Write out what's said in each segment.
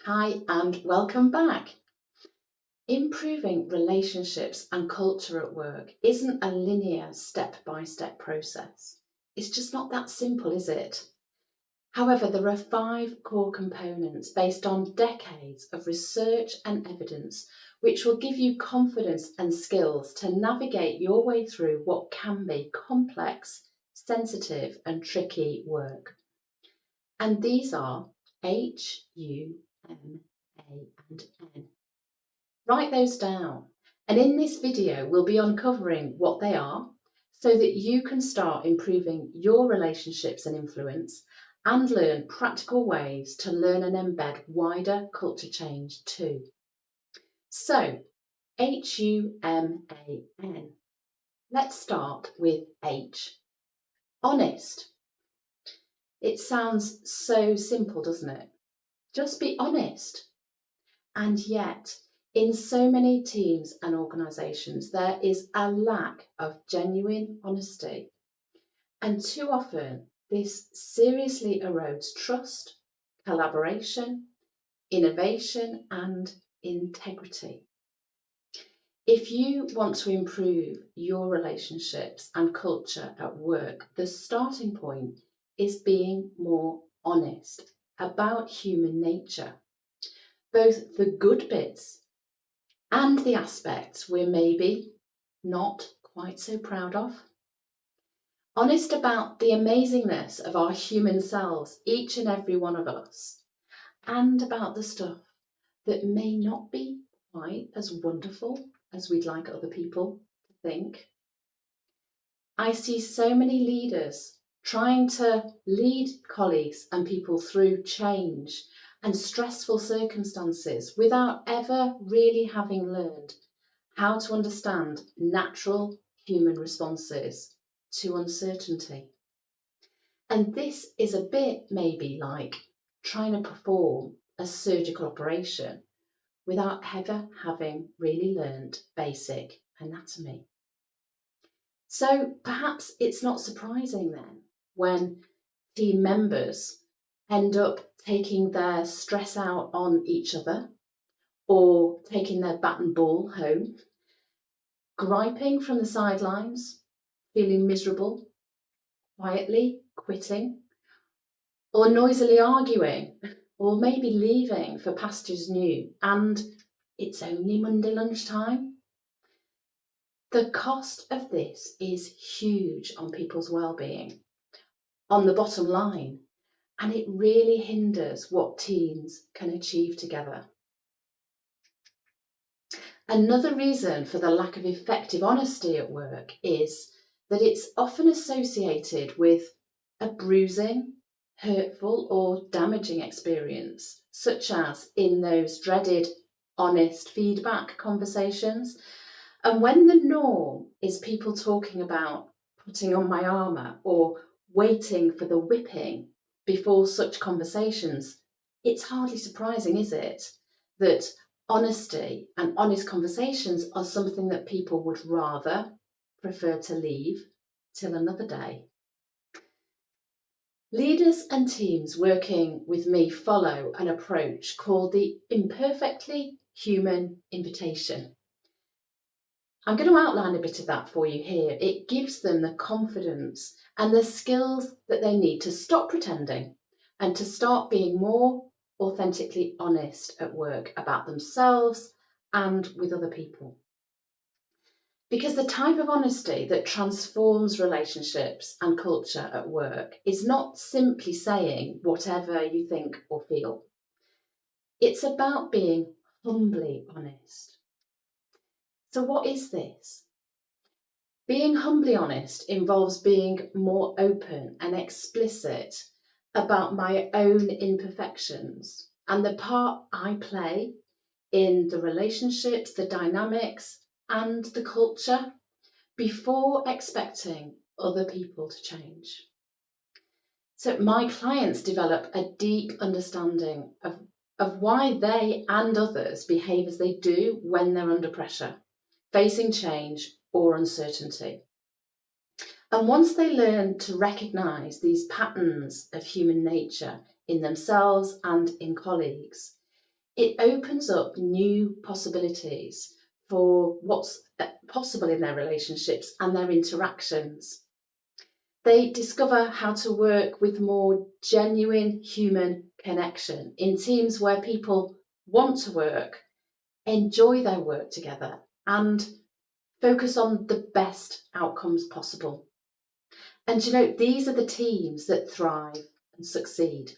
Hi and welcome back. Improving relationships and culture at work isn't a linear step-by-step process. It's just not that simple, is it? However, there are five core components based on decades of research and evidence which will give you confidence and skills to navigate your way through what can be complex, sensitive and tricky work. And these are H.U.M.A. and N. Write those down. And in this video, we'll be uncovering what they are so that you can start improving your relationships and influence and learn practical ways to learn and embed wider culture change too. So, H-U-M-A-N. Let's start with H. Honest. It sounds so simple, doesn't it? Just be honest. And yet, in so many teams and organisations, there is a lack of genuine honesty. And too often, this seriously erodes trust, collaboration, innovation, and integrity. If you want to improve your relationships and culture at work, the starting point is being more honest about human nature, both the good bits and the aspects we're maybe not quite so proud of. Honest about the amazingness of our human selves, each and every one of us, and about the stuff that may not be quite as wonderful as we'd like other people to think. I see so many leaders trying to lead colleagues and people through change and stressful circumstances without ever really having learned how to understand natural human responses to uncertainty. And this is a bit maybe like trying to perform a surgical operation without ever having really learned basic anatomy. So perhaps it's not surprising then when team members end up taking their stress out on each other or taking their bat and ball home, griping from the sidelines, feeling miserable, quietly quitting, or noisily arguing, or maybe leaving for pastures new, and it's only Monday lunchtime. The cost of this is huge on people's well-being, on the bottom line, and it really hinders what teams can achieve together. Another reason for the lack of effective honesty at work is that it's often associated with a bruising, hurtful or damaging experience, such as in those dreaded honest feedback conversations. And when the norm is people talking about putting on my armour or waiting for the whipping before such conversations, it's hardly surprising, is it, that honesty and honest conversations are something that people would rather prefer to leave till another day. Leaders and teams working with me follow an approach called the imperfectly human invitation. I'm going to outline a bit of that for you here. It gives them the confidence and the skills that they need to stop pretending and to start being more authentically honest at work about themselves and with other people. Because the type of honesty that transforms relationships and culture at work is not simply saying whatever you think or feel. It's about being humbly honest. So what is this? Being humbly honest involves being more open and explicit about my own imperfections and the part I play in the relationships, the dynamics, and the culture before expecting other people to change. So my clients develop a deep understanding of why they and others behave as they do when they're under pressure, facing change or uncertainty. And once they learn to recognise these patterns of human nature in themselves and in colleagues, It opens up new possibilities for what's possible in their relationships and their interactions. They discover how to work with more genuine human connection in teams where people want to work, enjoy their work together, and focus on the best outcomes possible. And these are the teams that thrive and succeed.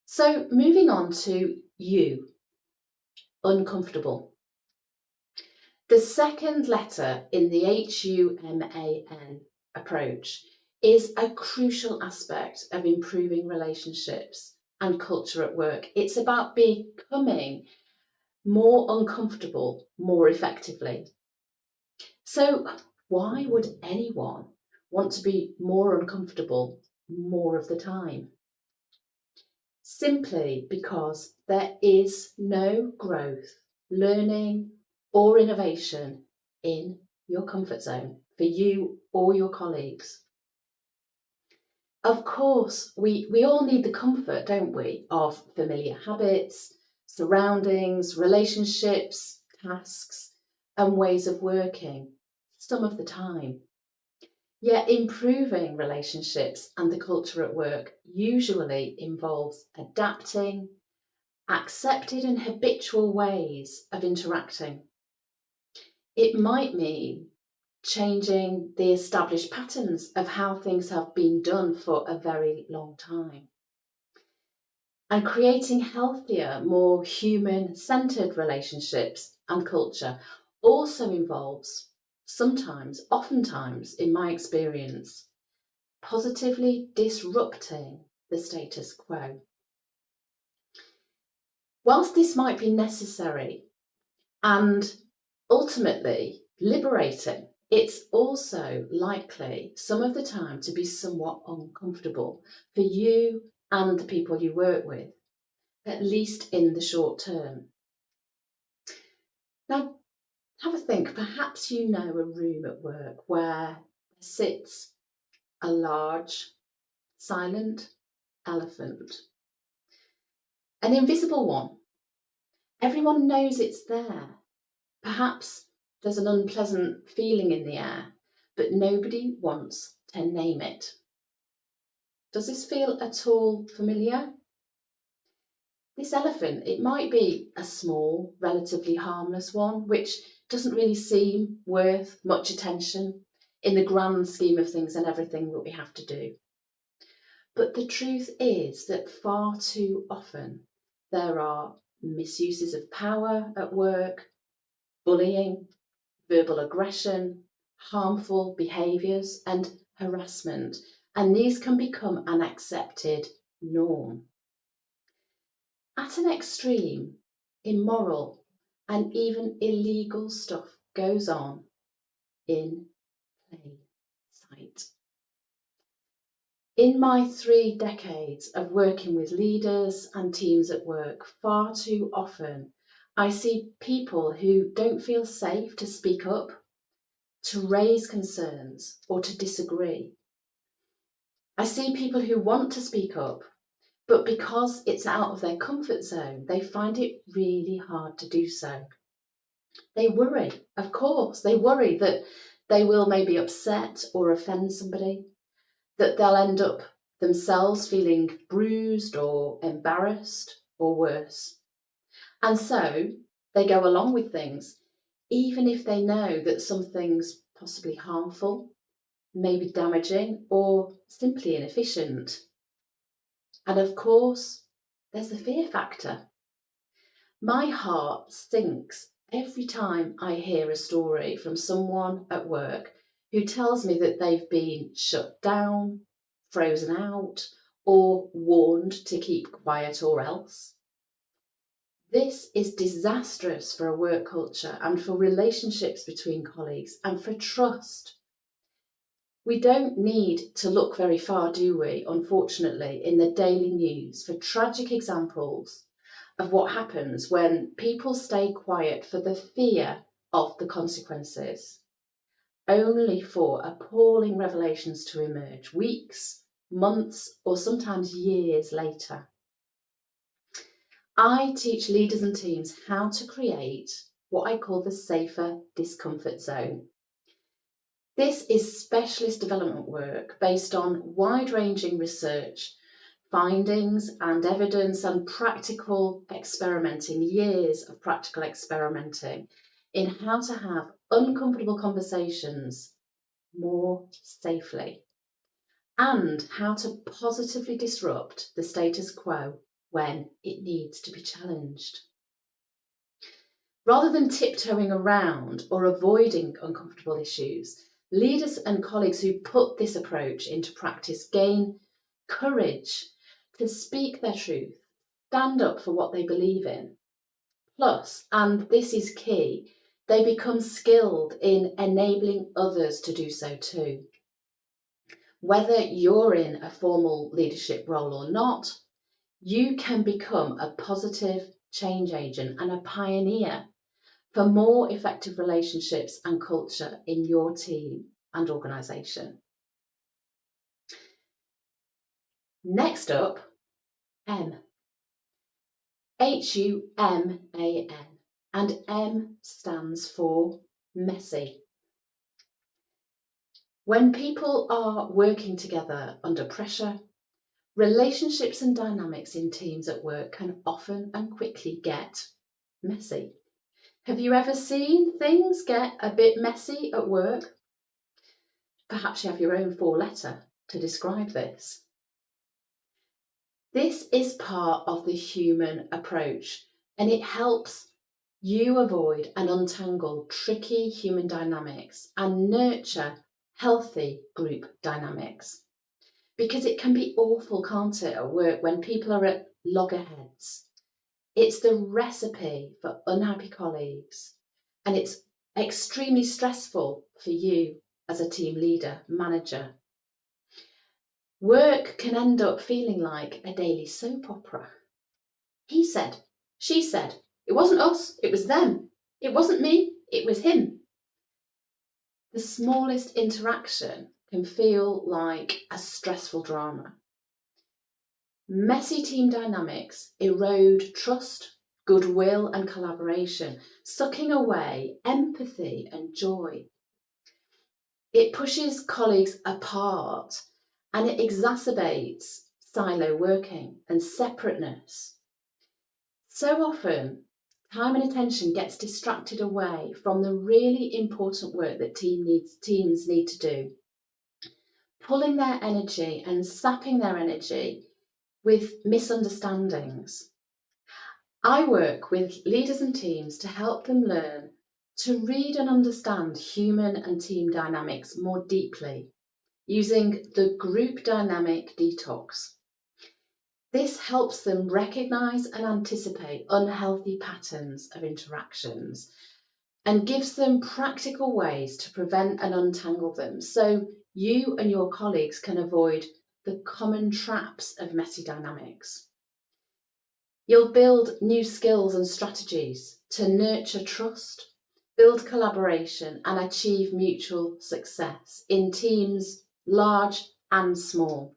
So moving on to U, uncomfortable. The second letter in the H.U.M.A.N approach is a crucial aspect of improving relationships and culture at work. It's about becoming more uncomfortable more effectively. So why would anyone want to be more uncomfortable more of the time? Simply because there is no growth, learning, or innovation in your comfort zone for you or your colleagues. Of course, we all need the comfort, don't we, of familiar habits, surroundings, relationships, tasks, and ways of working some of the time. Yet improving relationships and the culture at work usually involves adapting accepted and habitual ways of interacting. It might mean changing the established patterns of how things have been done for a very long time. And creating healthier, more human-centered relationships and culture also involves oftentimes, in my experience, positively disrupting the status quo. Whilst this might be necessary and ultimately liberating, it's also likely some of the time to be somewhat uncomfortable for you and the people you work with, at least in the short term. Now, have a think. Perhaps you know a room at work where sits a large, silent elephant, an invisible one. Everyone knows it's there. Perhaps there's an unpleasant feeling in the air, but nobody wants to name it. Does this feel at all familiar? This elephant, it might be a small, relatively harmless one, which doesn't really seem worth much attention in the grand scheme of things and everything that we have to do. But the truth is that far too often there are misuses of power at work, bullying, verbal aggression, harmful behaviours, and harassment, and these can become an accepted norm. At an extreme, immoral and even illegal stuff goes on in plain sight. In my 3 decades of working with leaders and teams at work, far too often I see people who don't feel safe to speak up, to raise concerns, or to disagree. I see people who want to speak up, but because it's out of their comfort zone, they find it really hard to do so. They worry, of course, they worry that they will maybe upset or offend somebody, that they'll end up themselves feeling bruised or embarrassed or worse. And so they go along with things, even if they know that something's possibly harmful, maybe damaging, or simply inefficient. And of course, there's the fear factor. My heart sinks every time I hear a story from someone at work who tells me that they've been shut down, frozen out, or warned to keep quiet or else. This is disastrous for a work culture and for relationships between colleagues and for trust. We don't need to look very far, do we, unfortunately, in the daily news for tragic examples of what happens when people stay quiet for the fear of the consequences, only for appalling revelations to emerge weeks, months, or sometimes years later. I teach leaders and teams how to create what I call the safer discomfort zone. This is specialist development work based on wide-ranging research, findings and evidence and practical experimenting, years of practical experimenting in how to have uncomfortable conversations more safely and how to positively disrupt the status quo when it needs to be challenged. Rather than tiptoeing around or avoiding uncomfortable issues, leaders and colleagues who put this approach into practice gain courage to speak their truth, stand up for what they believe in. Plus, and this is key, they become skilled in enabling others to do so too. Whether you're in a formal leadership role or not, you can become a positive change agent and a pioneer for more effective relationships and culture in your team and organisation. Next up, M. H.U.M.A.N. And M stands for messy. When people are working together under pressure, relationships and dynamics in teams at work can often and quickly get messy. Have you ever seen things get a bit messy at work? Perhaps you have your own four-letter to describe this. This is part of the human approach, and it helps you avoid and untangle tricky human dynamics and nurture healthy group dynamics. Because it can be awful, can't it, at work when people are at loggerheads. It's the recipe for unhappy colleagues, and it's extremely stressful for you as a team leader, manager. Work can end up feeling like a daily soap opera. He said, she said, it wasn't us, it was them. It wasn't me, it was him. The smallest interaction can feel like a stressful drama. Messy team dynamics erode trust, goodwill, and collaboration, sucking away empathy and joy. It pushes colleagues apart and it exacerbates silo working and separateness. So often, time and attention gets distracted away from the really important work that teams need to do, pulling their energy and sapping their energy with misunderstandings. I work with leaders and teams to help them learn to read and understand human and team dynamics more deeply using the group dynamic detox. This helps them recognise and anticipate unhealthy patterns of interactions and gives them practical ways to prevent and untangle them so you and your colleagues can avoid the common traps of messy dynamics. You'll build new skills and strategies to nurture trust, build collaboration, and achieve mutual success in teams large and small.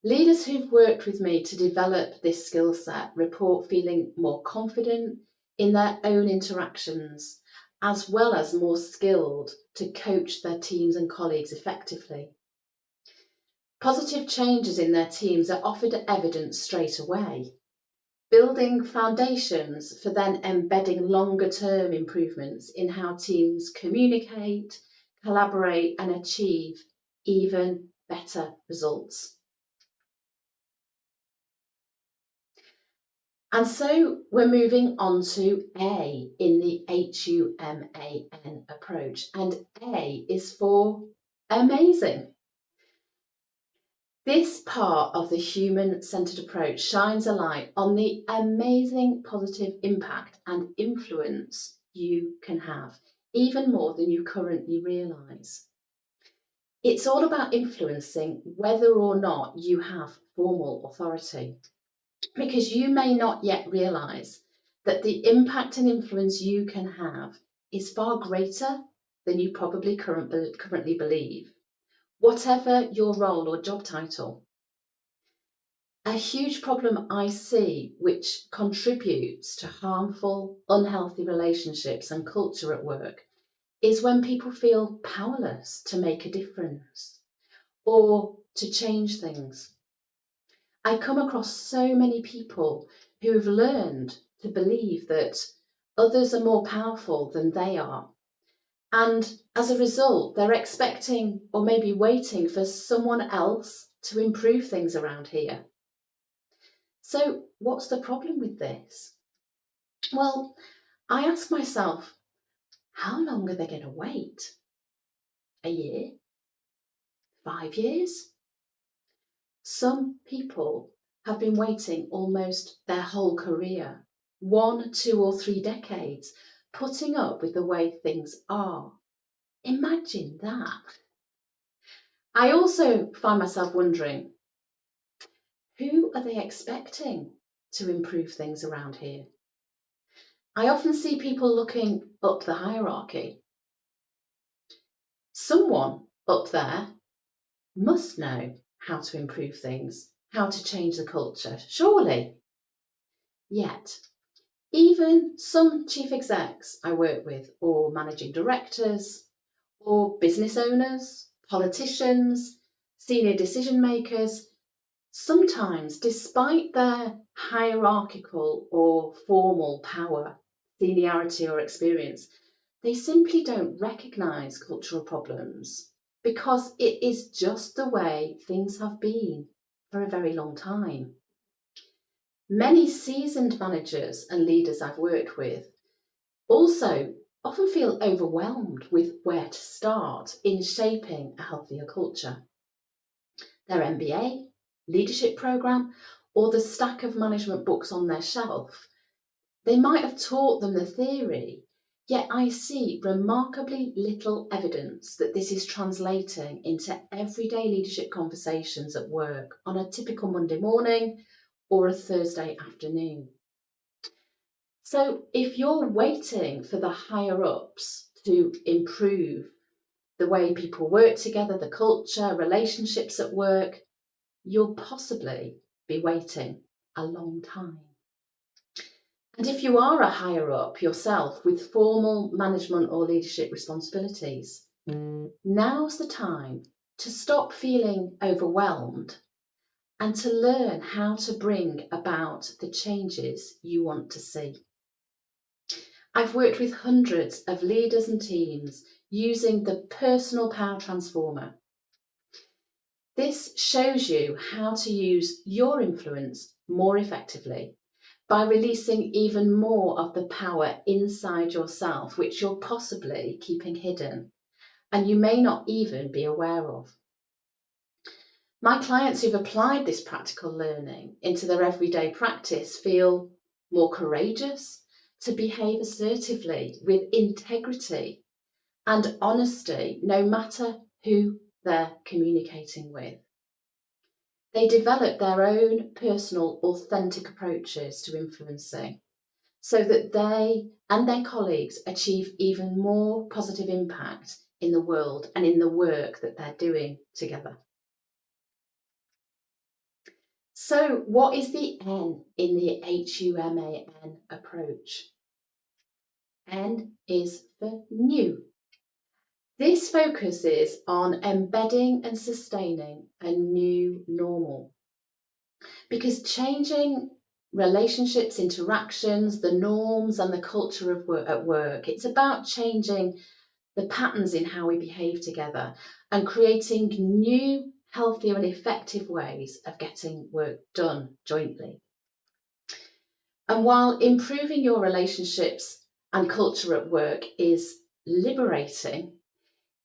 Leaders who've worked with me to develop this skill set report feeling more confident in their own interactions, as well as more skilled to coach their teams and colleagues effectively. Positive changes in their teams are offered evident straight away, building foundations for then embedding longer-term improvements in how teams communicate, collaborate, and achieve even better results. And so we're moving on to A in the H-U-M-A-N approach, and A is for amazing. This part of the human-centered approach shines a light on the amazing positive impact and influence you can have, even more than you currently realise. It's all about influencing whether or not you have formal authority, because you may not yet realise that the impact and influence you can have is far greater than you probably currently believe, whatever your role or job title. A huge problem I see, which contributes to harmful, unhealthy relationships and culture at work, is when people feel powerless to make a difference or to change things. I come across so many people who have learned to believe that others are more powerful than they are. And as a result, they're expecting or maybe waiting for someone else to improve things around here. So, what's the problem with this? Well, I ask myself, how long are they going to wait? A year? 5 years? Some people have been waiting almost their whole career, 1, 2, or 3 decades, putting up with the way things are. Imagine that. I also find myself wondering, who are they expecting to improve things around here? I often see people looking up the hierarchy. Someone up there must know how to improve things, how to change the culture, surely. Yet, even some chief execs I work with, or managing directors, or business owners, politicians, senior decision makers, sometimes, despite their hierarchical or formal power, seniority, or experience, they simply don't recognise cultural problems because it is just the way things have been for a very long time. Many seasoned managers and leaders I've worked with also often feel overwhelmed with where to start in shaping a healthier culture. Their MBA, leadership programme, or the stack of management books on their shelf, they might have taught them the theory, yet I see remarkably little evidence that this is translating into everyday leadership conversations at work on a typical Monday morning or a Thursday afternoon. So if you're waiting for the higher ups to improve the way people work together, the culture, relationships at work, you'll possibly be waiting a long time. And if you are a higher up yourself with formal management or leadership responsibilities, now's the time to stop feeling overwhelmed and to learn how to bring about the changes you want to see. I've worked with hundreds of leaders and teams using the Personal Power Transformer. This shows you how to use your influence more effectively by releasing even more of the power inside yourself, which you're possibly keeping hidden and you may not even be aware of. My clients who've applied this practical learning into their everyday practice feel more courageous to behave assertively with integrity and honesty, no matter who they're communicating with. They develop their own personal, authentic approaches to influencing so that they and their colleagues achieve even more positive impact in the world and in the work that they're doing together. So, what is the N in the H.U.M.A.N approach? N is for new. This focuses on embedding and sustaining a new normal. Because changing relationships, interactions, the norms and the culture of work at work, it's about changing the patterns in how we behave together and creating new, healthier and effective ways of getting work done jointly. And while improving your relationships and culture at work is liberating,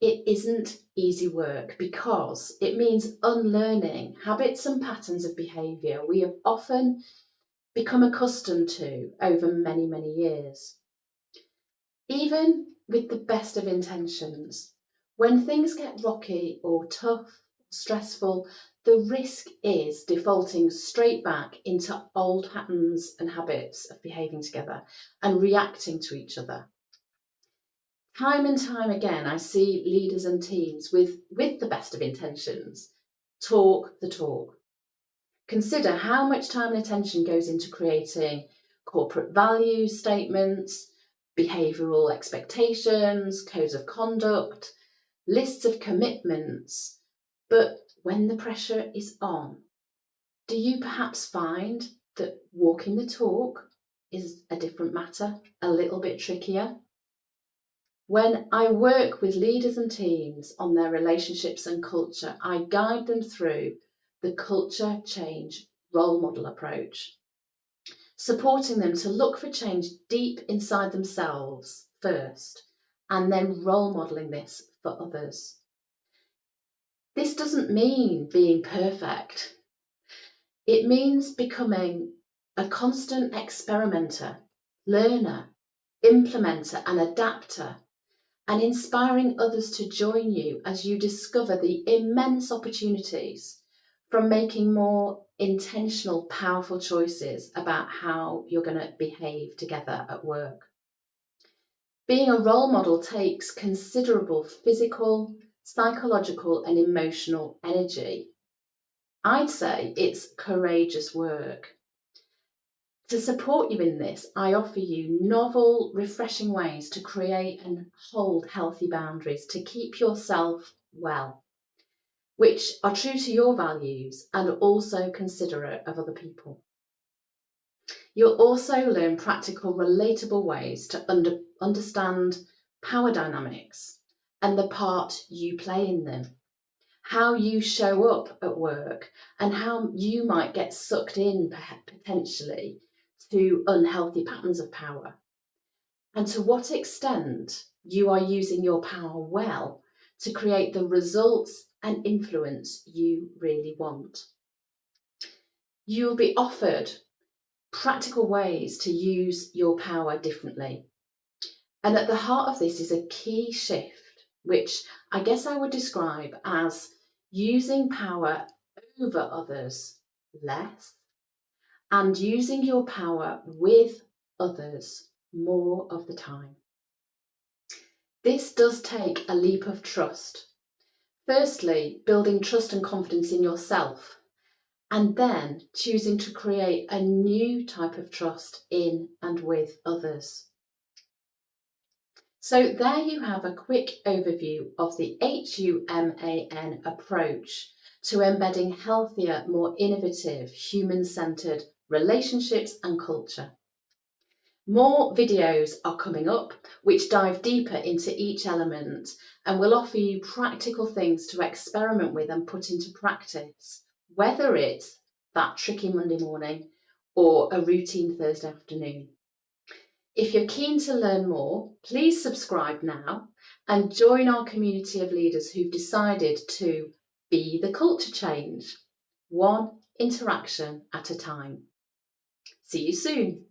it isn't easy work because it means unlearning habits and patterns of behaviour we have often become accustomed to over many, many years. Even with the best of intentions, when things get rocky or tough, stressful, the risk is defaulting straight back into old patterns and habits of behaving together and reacting to each other. Time and time again, I see leaders and teams with the best of intentions talk the talk, Consider how much time and attention goes into creating corporate value statements, behavioural expectations, codes of conduct, lists of commitments. But when the pressure is on, do you perhaps find that walking the talk is a different matter, a little bit trickier? When I work with leaders and teams on their relationships and culture, I guide them through the culture change role model approach, supporting them to look for change deep inside themselves first, and then role modeling this for others. This doesn't mean being perfect. It means becoming a constant experimenter, learner, implementer, and adapter, and inspiring others to join you as you discover the immense opportunities from making more intentional, powerful choices about how you're going to behave together at work. Being a role model takes considerable physical, psychological, and emotional energy. I'd say it's courageous work. To support you in this, I offer you novel, refreshing ways to create and hold healthy boundaries to keep yourself well, which are true to your values and also considerate of other people. You'll also learn practical, relatable ways to understand power dynamics and the part you play in them, how you show up at work, and how you might get sucked in potentially to unhealthy patterns of power, and to what extent you are using your power well to create the results and influence you really want. You'll be offered practical ways to use your power differently. And at the heart of this is a key shift, which I guess I would describe as using power over others less and using your power with others more of the time. This does take a leap of trust. Firstly, building trust and confidence in yourself, and then choosing to create a new type of trust in and with others. So there you have a quick overview of the H.U.M.A.N approach to embedding healthier, more innovative, human-centred relationships and culture. More videos are coming up which dive deeper into each element and will offer you practical things to experiment with and put into practice, whether it's that tricky Monday morning or a routine Thursday afternoon. If you're keen to learn more, please subscribe now and join our community of leaders who've decided to be the culture change, one interaction at a time. See you soon.